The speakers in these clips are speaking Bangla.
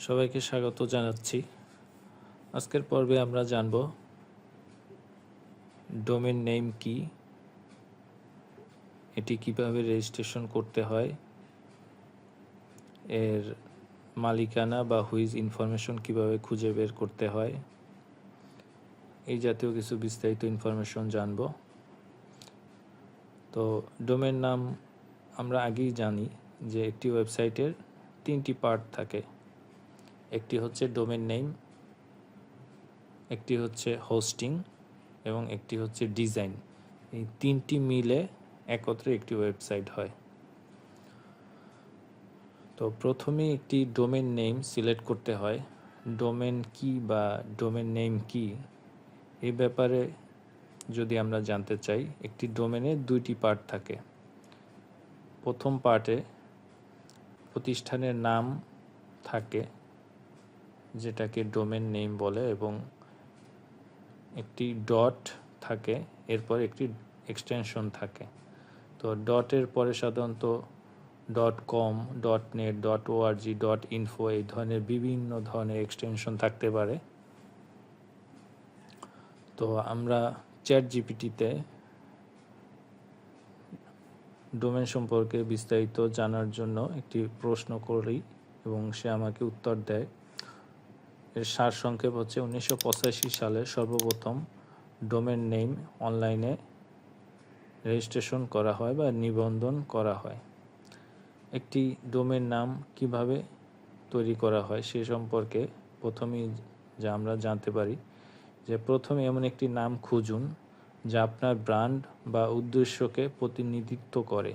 সবাইকে স্বাগত জানাচ্ছি। আজকের পর্বে আমরা জানব ডোমেন নেম কি, এটি কিভাবে রেজিস্ট্রেশন করতে হয়, এর মালিকানা বা হুইজ ইনফরমেশন কিভাবে খুঁজে বের করতে হয়, এই জাতীয় কিছু বিস্তারিত ইনফরমেশন জানব। তো ডোমেন নাম আমরা আগেই জানি যে একটি ওয়েবসাইটের তিনটি পার্ট থাকে। একটি হচ্ছে ডোমেন নেম, একটি হচ্ছে হোস্টিং এবং একটি হচ্ছে ডিজাইন। এই তিনটি মিলে একত্রে একটি ওয়েবসাইট হয়। তো প্রথমে একটি ডোমেন নেম সিলেক্ট করতে হয়। ডোমেন কি বা ডোমেন নেম কি এই ব্যাপারে যদি আমরা জানতে চাই, একটি ডোমেনের দুইটি পার্ট থাকে। প্রথম পার্টে প্রতিষ্ঠানের নাম থাকে যেটাকে ডোমেন নেম বলে, এবং একটি ডট থাকে, এরপর একটি এক্সটেনশন থাকে। তো ডটের পরে সাধারণত .com, .net, .org, .info এই ধরনের বিভিন্ন ধরনের এক্সটেনশন থাকতে পারে। তো আমরা চ্যাট জিপিটিতে ডোমেন সম্পর্কে বিস্তারিত জানার জন্য একটি প্রশ্ন করি এবং সে আমাকে উত্তর দেয়। এর সারসংক্ষেপ হচ্ছে 1985 সালে সর্বপ্রথম ডোমেন নেম অনলাইনে রেজিস্ট্রেশন করা হয় বা নিবন্ধন করা হয়। একটি ডোমেন নাম কিভাবে তৈরি করা হয় সে সম্পর্কে প্রথমেই যা আমরা জানতে পারি যে প্রথমে এমন একটি নাম খুঁজুন যা আপনার ব্র্যান্ড বা উদ্দেশ্যকে প্রতিনিধিত্ব করে।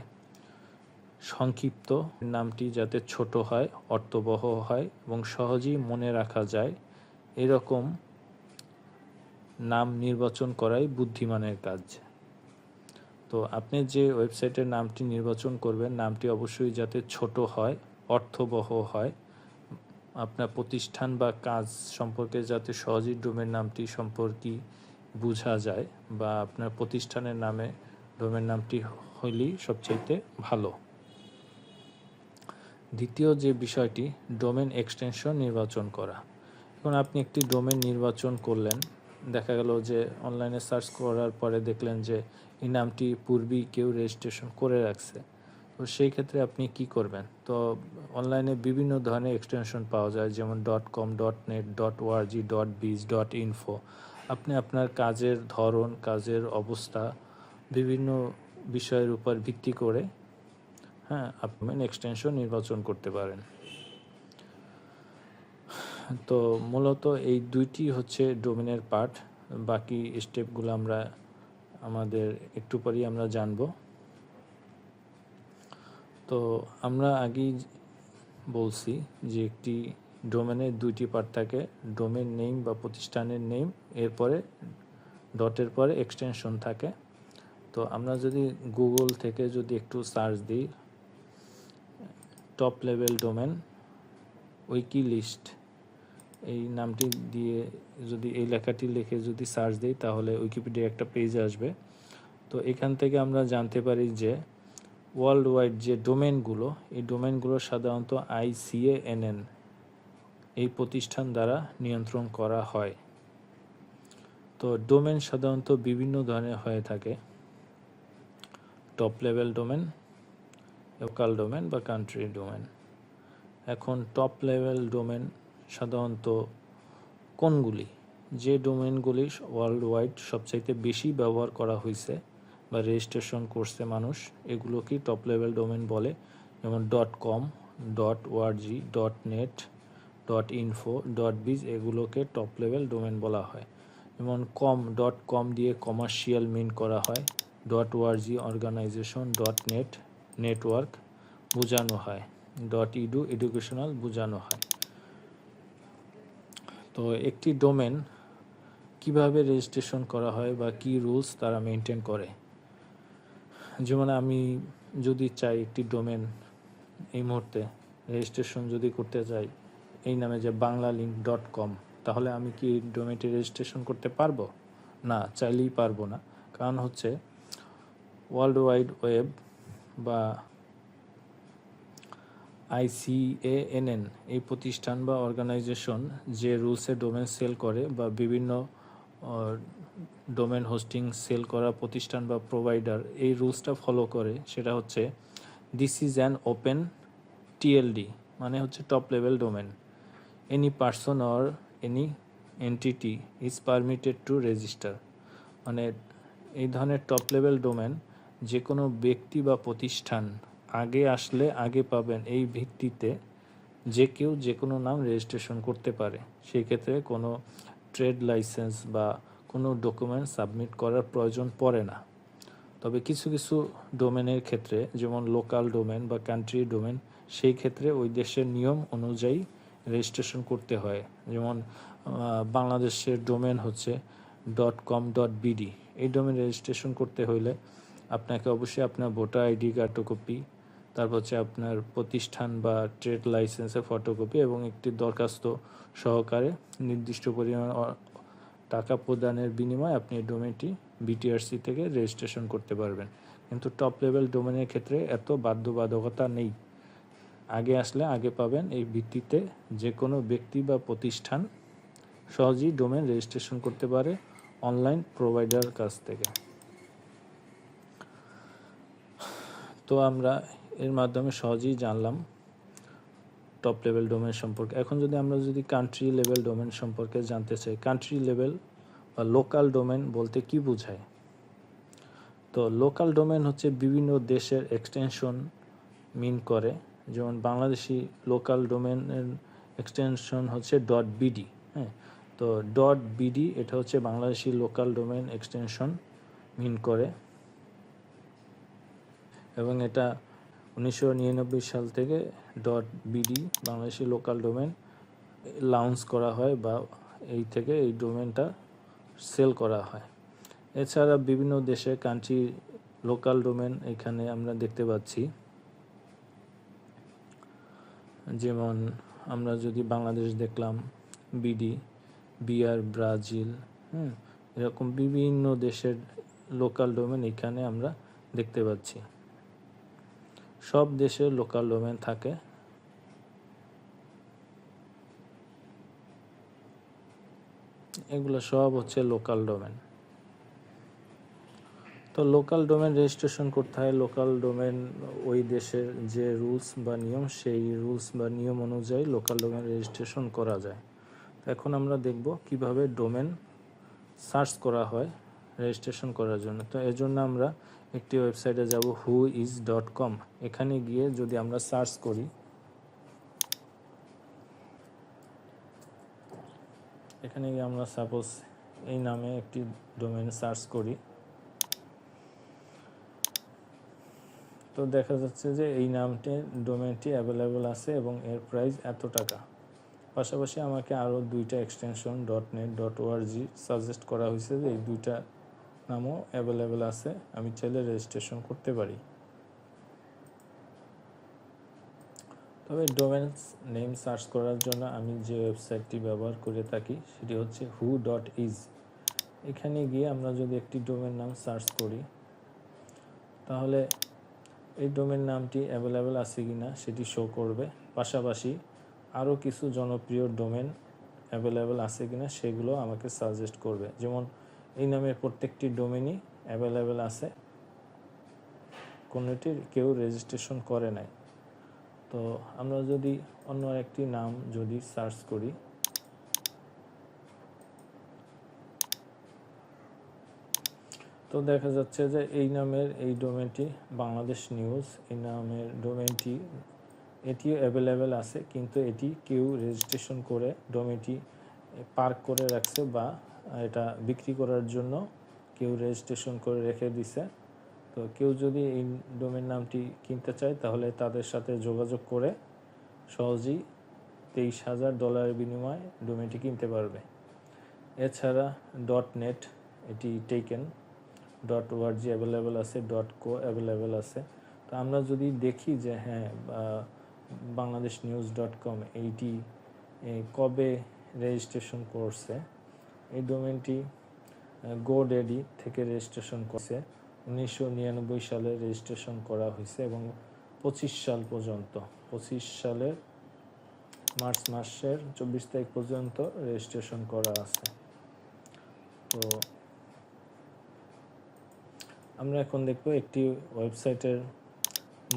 সংক্ষিপ্ত নামটি যাতে ছোট হয়, অর্থবহ হয় এবং সহজেই মনে রাখা যায়, এরকম নাম নির্বাচন করাই বুদ্ধিমানের কাজ। তো আপনি যে ওয়েবসাইটের নামটি নির্বাচন করবেন, নামটি অবশ্যই যাতে ছোট হয়, অর্থবহ হয়, আপনার প্রতিষ্ঠান বা কাজ সম্পর্কে যাতে সহজেই ডোমেন নামটি সম্পর্কে বোঝা যায়, বা আপনার প্রতিষ্ঠানের নামে ডোমেন নামটি হইলেই সবচাইতে ভালো। দ্বিতীয় যে বিষয়টি, ডোমেন এক্সটেনশন নির্বাচন করা। এখন আপনি একটি ডোমেন নির্বাচন করলেন, দেখা গেল যে অনলাইনে সার্চ করার পরে দেখলেন যে এই নামটি পূর্বেই কেউ রেজিস্ট্রেশন করে রাখছে। তো সেই ক্ষেত্রে আপনি কি করবেন? তো অনলাইনে বিভিন্ন ধরনের এক্সটেনশন পাওয়া যায়, যেমন .com, .net, .org, .biz, .info। আপনি আপনার কাজের ধরন, কাজের অবস্থা, বিভিন্ন বিষয়ের উপর ভিত্তি করে আপনি এক্সটেনশন নির্বাচন করতে পারেন। তো মূলত এই দুইটি হচ্ছে ডোমেনের পার্ট। বাকি স্টেপগুলো আমরা একটু পরেই আমরা জানব। তো আমরা আগেই বলছি যে একটি ডোমেনের দুইটি পার্ট থাকে, ডোমেন নেম বা প্রতিষ্ঠানের নেম, এরপরে ডটের পরে এক্সটেনশন থাকে। তো আমরা যদি গুগল থেকে যদি একটু সার্চ দিই, top level domain wiki list এই নামটি দিয়ে যদি এই লেখাটি লিখে যদি সার্চ দিই, তাহলে উইকিপিডিয়া একটা পেজ আসবে। তো এখান থেকে আমরা জানতে পারি যে ওয়ার্ল্ড ওয়াইড যে ডোমেনগুলো, এই ডোমেনগুলো সাধারণত ICANN এই প্রতিষ্ঠান দ্বারা নিয়ন্ত্রণ করা হয়। তো ডোমেন সাধারণত বিভিন্ন ধরনের হয়ে থাকে, top level domain, local domain বা কান্ট্রি ডোমেন। এখন টপ লেভেল ডোমেন সাধারণত কোনগুলি, যে ডোমেনগুলি ওয়ার্ল্ড ওয়াইড সবচাইতে বেশি ব্যবহার করা হয়েছে বা রেজিস্ট্রেশন করছে মানুষ, এগুলোকেই টপ লেভেল ডোমেন বলে। যেমন .com, .org, .net, .info, .biz এগুলোকে টপ লেভেল ডোমেন বলা হয়। যেমন .com দিয়ে কমার্শিয়াল মিন করা হয়, .org অর্গানাইজেশন, .net নেটওয়ার্ক বোঝানো হয়, .edu এডুকেশনাল বোঝানো হয়। তো একটি ডোমেন কিভাবে রেজিস্ট্রেশন করা হয় বা কি রুলস তারা মেনটেন করে, যেমন আমি যদি চাই একটি ডোমেন এই মুহূর্তে রেজিস্ট্রেশন যদি করতে চাই এই নামে, যে banglalink.com, তাহলে আমি কি ডোমেনটি রেজিস্ট্রেশন করতে পারবো? না, চাইলেই পারবো না। কারণ হচ্ছে ওয়ার্ল্ড ওয়াইড ওয়েব বা ICANN এই প্রতিষ্ঠান বা অর্গানাইজেশন যে রুলসে ডোমেন সেল করে বা বিভিন্ন ডোমেন হোস্টিং সেল করা প্রতিষ্ঠান বা প্রোভাইডার এই রুলসটা ফলো করে, সেটা হচ্ছে this is an open TLD, মানে হচ্ছে top level domain. Any person or any entity is permitted to register, মানে এই ধরনের টপ লেভেল ডোমেন যে কোনো ব্যক্তি বা প্রতিষ্ঠান আগে আসলে আগে পাবেন এই ভিত্তিতে যে কেউ যে কোনো নাম রেজিস্ট্রেশন করতে পারে। সেই ক্ষেত্রে কোনো ট্রেড লাইসেন্স বা কোনো ডকুমেন্ট সাবমিট করার প্রয়োজন পড়ে না। তবে কিছু কিছু ডোমেনের ক্ষেত্রে, যেমন লোকাল ডোমেন বা কান্ট্রি ডোমেন, সেই ক্ষেত্রে ওই দেশের নিয়ম অনুযায়ী রেজিস্ট্রেশন করতে হয়। যেমন বাংলাদেশের ডোমেন হচ্ছে .com.bd, এই ডোমেন রেজিস্ট্রেশন করতে হইলে আপনাকে অবশ্যই আপনার ভোটার ID কার্ড কপি, তারপর হচ্ছে আপনার প্রতিষ্ঠান বা ট্রেড লাইসেন্সের ফটোকপি এবং একটি দরখাস্ত সহকারে নির্দিষ্ট পরিমাণ টাকা প্রদানের বিনিময়ে আপনি এই ডোমেনটি BTRC থেকে রেজিস্ট্রেশন করতে পারবেন। কিন্তু টপ লেভেল ডোমেনের ক্ষেত্রে এত বাধ্যবাধকতা নেই, আগে আসলে আগে পাবেন এই ভিত্তিতে যে কোনো ব্যক্তি বা প্রতিষ্ঠান সহজেই ডোমেন রেজিস্ট্রেশন করতে পারে অনলাইন প্রোভাইডার কাছ থেকে। তো আমরা এর মাধ্যমে সহজেই জানলাম টপ লেভেল ডোমেন সম্পর্কে। এখন আমরা যদি কান্ট্রি লেভেল ডোমেন সম্পর্কে জানতে চাই, কান্ট্রি লেভেল বা লোকাল ডোমেন বলতে কি বোঝায়? তো লোকাল ডোমেন হচ্ছে বিভিন্ন দেশের এক্সটেনশন মিন করে। যেমন বাংলাদেশি লোকাল ডোমেনের এক্সটেনশন হচ্ছে .bd। হ্যাঁ, তো .bd এটা হচ্ছে বাংলাদেশি লোকাল ডোমেন এক্সটেনশন মিন করে এবং এটা 1999 সাল থেকে .bd Bangladeshi local domain launch করা হয় বা এই থেকে এই ডোমেনটা সেল করা হয়। এছাড়া বিভিন্ন দেশে কান্ট্রি লোকাল ডোমেন এখানে আমরা দেখতে পাচ্ছি। যেমন আমরা যদি বাংলাদেশ দেখলাম BD, বিআর, ব্রাজিল, এরকম বিভিন্ন দেশের লোকাল ডোমেন এখানে আমরা দেখতে পাচ্ছি। সব দেশের লোকাল ডোমেন থাকে। এগুলো সব হচ্ছে লোকাল ডোমেন। তো লোকাল ডোমেন রেজিস্ট্রেশন করতে হয়। লোকাল ডোমেন ওই দেশের যে রুলস বা নিয়ম, সেই রুলস বা নিয়ম অনুযায়ী লোকাল ডোমেন রেজিস্ট্রেশন করা যায়। এখন আমরা দেখব কিভাবে ডোমেন সার্চ করা হয় রেজিস্ট্রেশন করার জন্য। তো এর জন্য আমরা একটি ওয়েবসাইটে যাব, whois.com। এখানে গিয়ে যদি আমরা সার্চ করি, এখানে গিয়ে আমরা সাপোজ এই নামে একটি ডোমেন সার্চ করি, তো দেখা যাচ্ছে যে এই নামটির ডোমেনটি অ্যাভেলেবল আছে এবং এর প্রাইস এত টাকা। পাশাপাশি আমাকে আরও দুইটা এক্সটেনশন .net, .org সাজেস্ট করা হয়েছে যে এই দুইটা নামও অ্যাভেলেবল আছে, আমি চাইলে রেজিস্ট্রেশন করতে পারি। তবে ডোমেন নেম সার্চ করার জন্য আমি যে ওয়েবসাইটটি ব্যবহার করে থাকি সেটি হচ্ছে who.is। এখানে গিয়ে আমরা যদি একটি ডোমেন নাম সার্চ করি, তাহলে এই ডোমেন নামটি অ্যাভেলেবল আছে কিনা সেটি শো করবে। পাশাপাশি আরও কিছু জনপ্রিয় ডোমেন অ্যাভেলেবল আছে কিনা সেগুলো আমাকে সাজেস্ট করবে। যেমন এই নামের প্রত্যেকটি ডোমেনই অ্যাভেলেবল আছে, কোনোটির কেউ রেজিস্ট্রেশন করে নাই। তো আমরা যদি অন্য একটি নাম যদি সার্চ করি, তো দেখা যাচ্ছে যে এই নামের এই ডোমেনটি বাংলাদেশ নিউজ, এই নামের ডোমেনটি এটিও অ্যাভেলেবেল আছে, কিন্তু এটি কেউ রেজিস্ট্রেশন করে ডোমেনটি পার্ক করে রাখছে বা এটা বিক্রি করার জন্য কেউ রেজিস্ট্রেশন করে রেখে দিছে। তো কেউ যদি এই ডোমেন নামটি কিনতে চায় তাহলে তাদের সাথে যোগাযোগ করে সহজেই $23,000 বিনিময়ে ডোমেনটি কিনতে পারবে। এছাড়া .net এটি টেকেন, .org অ্যাভেলেবেল আছে, .co অ্যাভেলেবেল আছে। তো আমরা যদি দেখি যে হ্যাঁ বাংলাদেশ নিউজ.com এইটি কবে রেজিস্ট্রেশন করছে, এই ডোমেনটি GoDaddy থেকে রেজিস্ট্রেশন করছে, 1999 সালে রেজিস্ট্রেশন করা হয়েছে এবং 25 সাল পর্যন্ত 2025 সালের মার্চ মাসের 24 তারিখ পর্যন্ত রেজিস্ট্রেশন করা আছে। তো আমরা এখন দেখব একটি ওয়েবসাইটের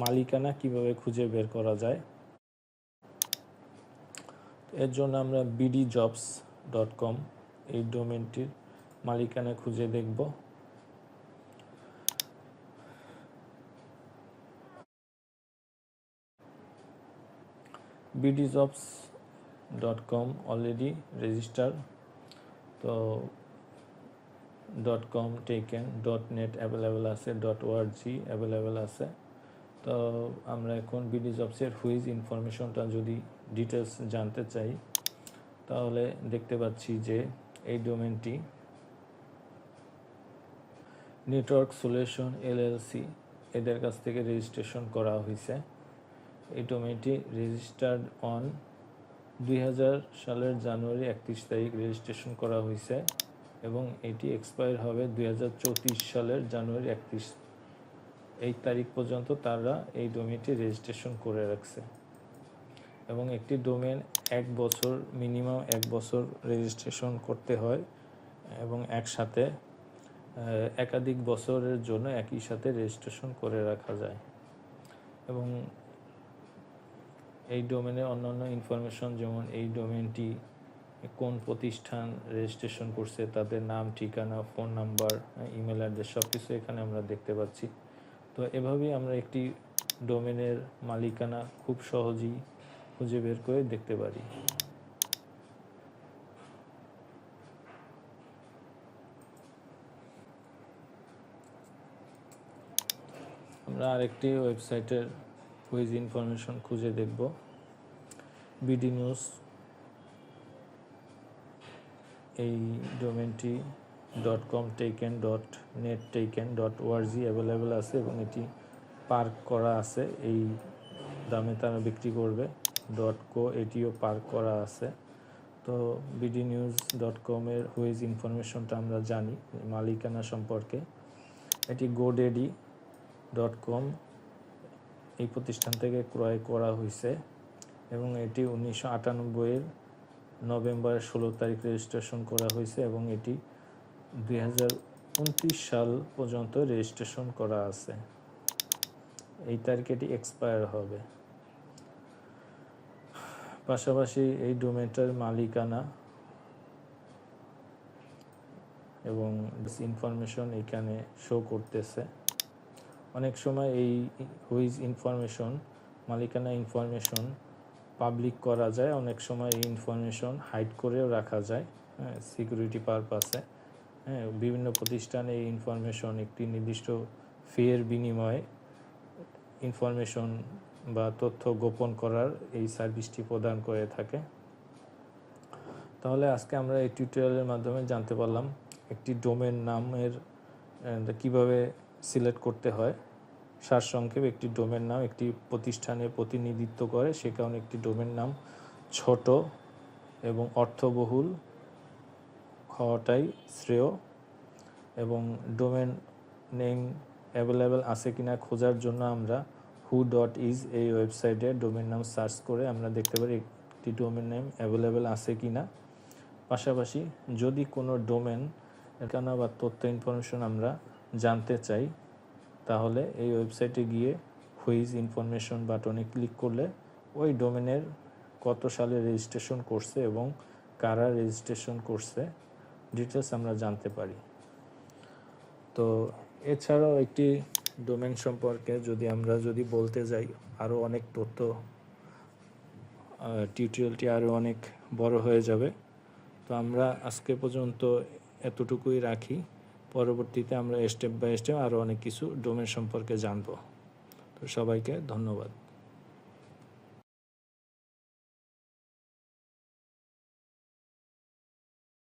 মালিকানা কিভাবে খুঁজে বের করা যায়। এর জন্য আমরা bdjobs.com এই ডোমেনটির মালিকানা খুঁজে দেখব। bdjobs.com অলরেডি রেজিস্টার, তো .com টেকেন, .net অ্যাভেলেবেল আছে, .org অ্যাভেলেবেল আছে। তো আমরা এখন bdjobs-এর হুইজ ইনফরমেশনটা যদি ডিটেলস জানতে চাই তাহলে দেখতে পাচ্ছি যে এই ডোমেনটি নেটওয়ার্ক সলিউশন LLC এদের কাছ থেকে রেজিস্ট্রেশন করা হয়েছে। এই ডোমেনটি রেজিস্টার্ড অন 2000 সালের জানুয়ারি 31 তারিখ রেজিস্ট্রেশন করা হয়েছে এবং এটি এক্সপায়ার হবে 2034 সালের জানুয়ারি 31 এই তারিখ পর্যন্ত তারা এই ডোমেনটি রেজিস্ট্রেশন করে রাখছে। এবং একটি ডোমেন 1 বছর মিনিমাম 1 বছর রেজিস্ট্রেশন করতে হয় এবং একসাথে একাধিক বছরের জন্য একই সাথে রেজিস্ট্রেশন করে রাখা যায়। এবং এই ডোমেনে অন্যান্য ইনফরমেশন যেমন এই ডোমেনটি কোন প্রতিষ্ঠান রেজিস্ট্রেশন করছে, তাদের নাম, ঠিকানা, ফোন নাম্বার, ইমেল অ্যাড্রেস সব কিছু এখানে আমরা দেখতে পাচ্ছি। তো এভাবেই আমরা একটি ডোমেনের মালিকানা খুব সহজেই খুঁজে বের করে দেখতে পারি। আমরা আরেকটি ওয়েবসাইটের হুইজ ইনফরমেশন খুঁজে দেখব। বিডি নিউজ এই ডোমেনটি .com taken, .net taken, .org available আছে এবং এটি পার্ক করা আছে, এই দামে তারা বিক্রি করবে। .co এটিও পার্ক করা আছে। তো bdnews.com-এর হুইজ ইনফরমেশনটা আমরা জানি মালিকানা সম্পর্কে। এটি godaddy.com এই প্রতিষ্ঠান থেকে ক্রয় করা হয়েছে এবং এটি 1998-এর নভেম্বরের 16 তারিখ রেজিস্ট্রেশন করা হয়েছে এবং এটি 2029 সাল পর্যন্ত রেজিস্ট্রেশন করা আছে। এই তারিখে এটি এক্সপায়ার হবে। পাশাপাশি এই ডোমেনটার মালিকানা এবং ইনফরমেশন এখানে শো করতেছে। অনেক সময় এই হুইজ ইনফরমেশন, মালিকানা ইনফরমেশন পাবলিক করা যায়, অনেক সময় এই ইনফরমেশন হাইড করেও রাখা যায় সিকিউরিটি পারপাসে। বিভিন্ন প্রতিষ্ঠানে এই ইনফরমেশন একটি নির্দিষ্ট ফিয়ের বিনিময়ে ইনফরমেশন বা তথ্য গোপন করার এই সার্ভিসটি প্রদান করে থাকে। তাহলে আজকে আমরা এই টিউটোরিয়ালের মাধ্যমে জানতে পারলাম একটি ডোমেন নামের কিভাবে সিলেক্ট করতে হয়। সারসংক্ষেপ, একটি ডোমেন নাম একটি প্রতিষ্ঠানের প্রতিনিধিত্ব করে, সে কারণে একটি ডোমেন নাম ছোট এবং অর্থবহুল হওয়াটাই শ্রেয়। এবং ডোমেন নেম অ্যাভেলেবেল আছে কিনা খোঁজার জন্য আমরা who.is এই ওয়েবসাইটে ডোমেন নাম সার্চ করে আমরা দেখতে পারি একটি ডোমেন নেম অ্যাভেলেবেল আছে কিনা। পাশাপাশি যদি কোনো ডোমেন ঠিকানা বা তথ্য ইনফরমেশন আমরা জানতে চাই তাহলে এই ওয়েবসাইটে গিয়ে হুইজ ইনফরমেশন বাটনে ক্লিক করলে ওই ডোমেনের কত সালে রেজিস্ট্রেশন করছে এবং কারা রেজিস্ট্রেশন করছে ডিটেলস আমরা জানতে পারি। তো এছাড়াও একটি ডোমেন সম্পর্কে যদি বলতে যাই আরও অনেক তথ্য, টিউটোরিয়ালটি আরও অনেক বড় হয়ে যাবে। তো আমরা আজকে পর্যন্ত এতটুকুই রাখি। পরবর্তীতে আমরা স্টেপ বাই স্টেপ আরও অনেক কিছু ডোমেন সম্পর্কে জানব। তো সবাইকে ধন্যবাদ।